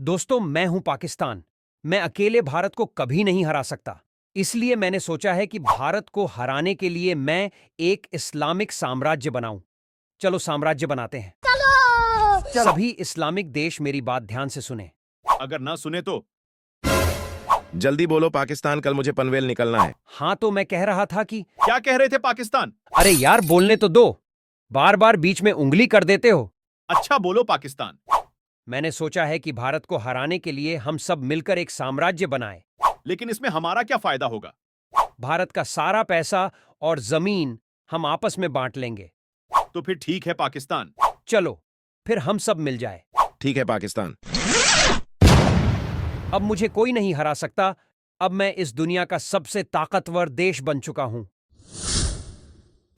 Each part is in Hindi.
दोस्तों, मैं हूं पाकिस्तान। मैं अकेले भारत को कभी नहीं हरा सकता। इसलिए मैंने सोचा है कि भारत को हराने के लिए मैं एक इस्लामिक साम्राज्य बनाऊं। चलो साम्राज्य बनाते हैं। चलो। सभी इस्लामिक देश मेरी बात ध्यान से सुने। अगर ना सुने तो जल्दी बोलो पाकिस्तान, कल मुझे पनवेल निकलना है। हाँ, तो मैं कह रहा था कि क्या कह रहे थे पाकिस्तान? अरे यार, बोलने तो दो। बार बार बीच में उंगली कर देते हो। अच्छा बोलो पाकिस्तान। मैंने सोचा है कि भारत को हराने के लिए हम सब मिलकर एक साम्राज्य बनाएं। लेकिन इसमें हमारा क्या फायदा होगा? भारत का सारा पैसा और जमीन हम आपस में बांट लेंगे। तो फिर ठीक है पाकिस्तान। चलो, फिर हम सब मिल जाए। ठीक है पाकिस्तान। अब मुझे कोई नहीं हरा सकता। अब मैं इस दुनिया का सबसे ताकतवर देश बन चुका हूं।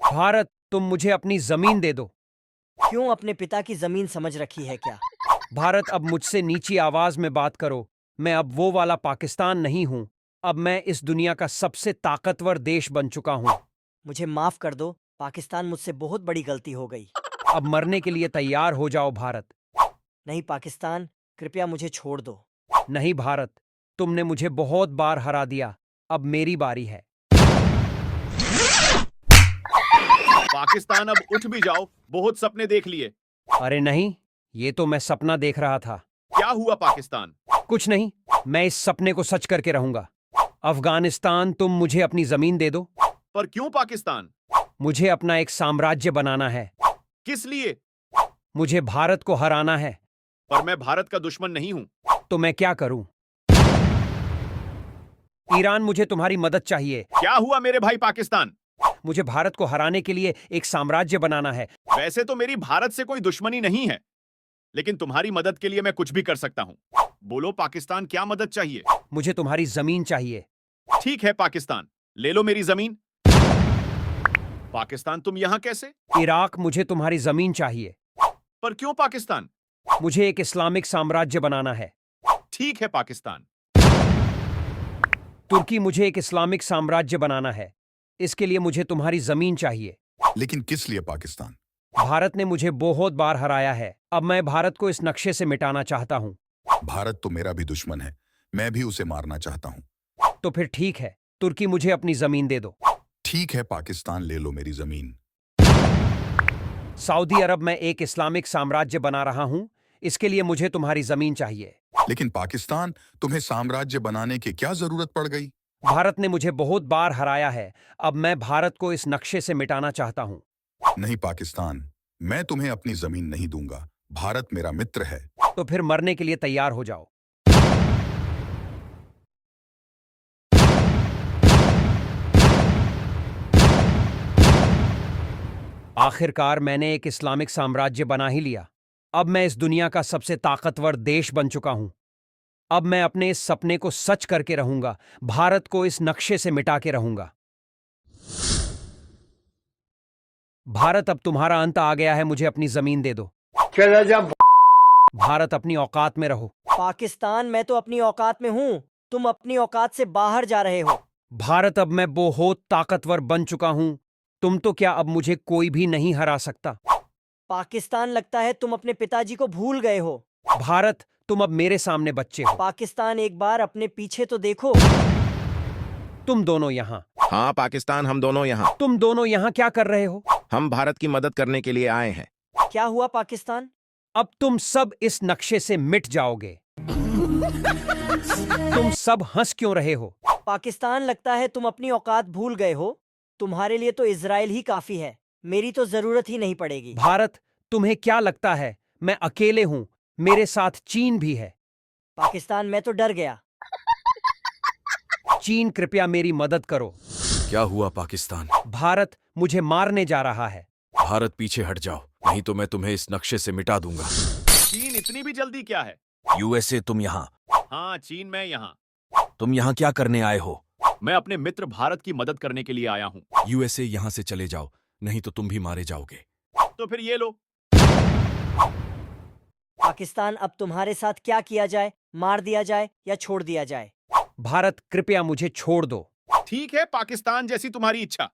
भारत, तुम मुझे अपनी जमीन दे दो। क्यों अपने पिता की जमीन समझ रखी है क्या? भारत, अब मुझसे नीची आवाज में बात करो। मैं अब वो वाला पाकिस्तान नहीं हूं। अब मैं इस दुनिया का सबसे ताकतवर देश बन चुका हूं। मुझे माफ कर दो पाकिस्तान, मुझसे बहुत बड़ी गलती हो गई। अब मरने के लिए तैयार हो जाओ भारत। नहीं पाकिस्तान, कृपया मुझे छोड़ दो। नहीं भारत, तुमने मुझे बहुत बार हरा दिया। अब मेरी बारी है। पाकिस्तान अब उठ भी जाओ, बहुत सपने देख लिए। अरे नहीं, ये तो मैं सपना देख रहा था। क्या हुआ पाकिस्तान? कुछ नहीं, मैं इस सपने को सच करके रहूंगा। अफगानिस्तान, तुम मुझे अपनी जमीन दे दो। पर क्यों पाकिस्तान? मुझे अपना एक साम्राज्य बनाना है। किस लिए? मुझे भारत को हराना है। पर मैं भारत का दुश्मन नहीं हूं। तो मैं क्या करूं? ईरान, मुझे तुम्हारी मदद चाहिए। क्या हुआ मेरे भाई पाकिस्तान? मुझे भारत को हराने के लिए एक साम्राज्य बनाना है। वैसे तो मेरी भारत से कोई दुश्मनी नहीं है, लेकिन तुम्हारी मदद के लिए मैं कुछ भी कर सकता हूं। बोलो पाकिस्तान, क्या मदद चाहिए? मुझे तुम्हारी जमीन चाहिए। ठीक है पाकिस्तान, ले लो मेरी जमीन। पाकिस्तान, तुम यहां कैसे? इराक, मुझे तुम्हारी जमीन चाहिए। पर क्यों पाकिस्तान? मुझे एक इस्लामिक साम्राज्य बनाना है। ठीक है पाकिस्तान। तुर्की, मुझे एक इस्लामिक साम्राज्य बनाना है। इसके लिए मुझे तुम्हारी जमीन चाहिए। लेकिन किस लिए पाकिस्तान? भारत ने मुझे बहुत बार हराया है। अब मैं भारत को इस नक्शे से मिटाना चाहता हूं। भारत तो मेरा भी दुश्मन है, मैं भी उसे मारना चाहता हूं। तो फिर ठीक है, तुर्की, मुझे अपनी जमीन दे दो। ठीक है पाकिस्तान, ले लो मेरी जमीन। सऊदी अरब, मैं एक इस्लामिक साम्राज्य बना रहा हूं। इसके लिए मुझे तुम्हारी जमीन चाहिए। लेकिन पाकिस्तान, तुम्हें साम्राज्य बनाने की क्या जरूरत पड़ गई? भारत ने मुझे बहुत बार हराया है। अब मैं भारत को इस नक्शे से मिटाना चाहता हूं। नहीं पाकिस्तान, मैं तुम्हें अपनी जमीन नहीं दूंगा। भारत मेरा मित्र है। तो फिर मरने के लिए तैयार हो जाओ। आखिरकार मैंने एक इस्लामिक साम्राज्य बना ही लिया। अब मैं इस दुनिया का सबसे ताकतवर देश बन चुका हूं। अब मैं अपने इस सपने को सच करके रहूंगा। भारत को इस नक्शे से मिटा के रहूंगा। भारत, अब तुम्हारा अंत आ गया है। मुझे अपनी जमीन दे दो। भारत, अपनी औकात में रहो। पाकिस्तान, मैं तो अपनी औकात में हूँ, तुम अपनी औकात से बाहर जा रहे हो। भारत, अब मैं बहुत ताकतवर बन चुका हूं। तुम तो क्या, अब मुझे कोई भी नहीं हरा सकता। पाकिस्तान, लगता है तुम अपने पिताजी को भूल गए हो। भारत, तुम अब मेरे सामने बच्चे हो। पाकिस्तान, एक बार अपने पीछे तो देखो। तुम दोनों यहां। हाँ पाकिस्तान, हम दोनों यहाँ। तुम दोनों यहां क्या कर रहे हो? हम भारत की मदद करने के लिए आए हैं। क्या हुआ पाकिस्तान? अब तुम सब इस नक्शे से मिट जाओगे। तुम सब हंस क्यों रहे हो? पाकिस्तान, लगता है तुम अपनी औकात भूल गए हो। तुम्हारे लिए तो इजराइल ही काफी है, मेरी तो जरूरत ही नहीं पड़ेगी। भारत, तुम्हें क्या लगता है मैं अकेले हूं? मेरे साथ चीन भी है। पाकिस्तान, मैं तो डर गया। चीन, कृपया मेरी मदद करो। क्या हुआ पाकिस्तान? भारत मुझे मारने जा रहा है। भारत, पीछे हट जाओ, नहीं तो मैं तुम्हें इस नक्शे से मिटा दूंगा। चीन, इतनी भी जल्दी क्या है? यूएसए, तुम यहाँ? हाँ चीन, मैं यहाँ। तुम यहाँ क्या करने आए हो? मैं अपने मित्र भारत की मदद करने के लिए आया हूँ। यूएसए, यहाँ से चले जाओ, नहीं तो तुम भी मारे जाओगे। तो फिर ये लो। पाकिस्तान, अब तुम्हारे साथ क्या किया जाए? मार दिया जाए या छोड़ दिया जाए? भारत, कृपया मुझे छोड़ दो। ठीक है पाकिस्तान, जैसी तुम्हारी इच्छा।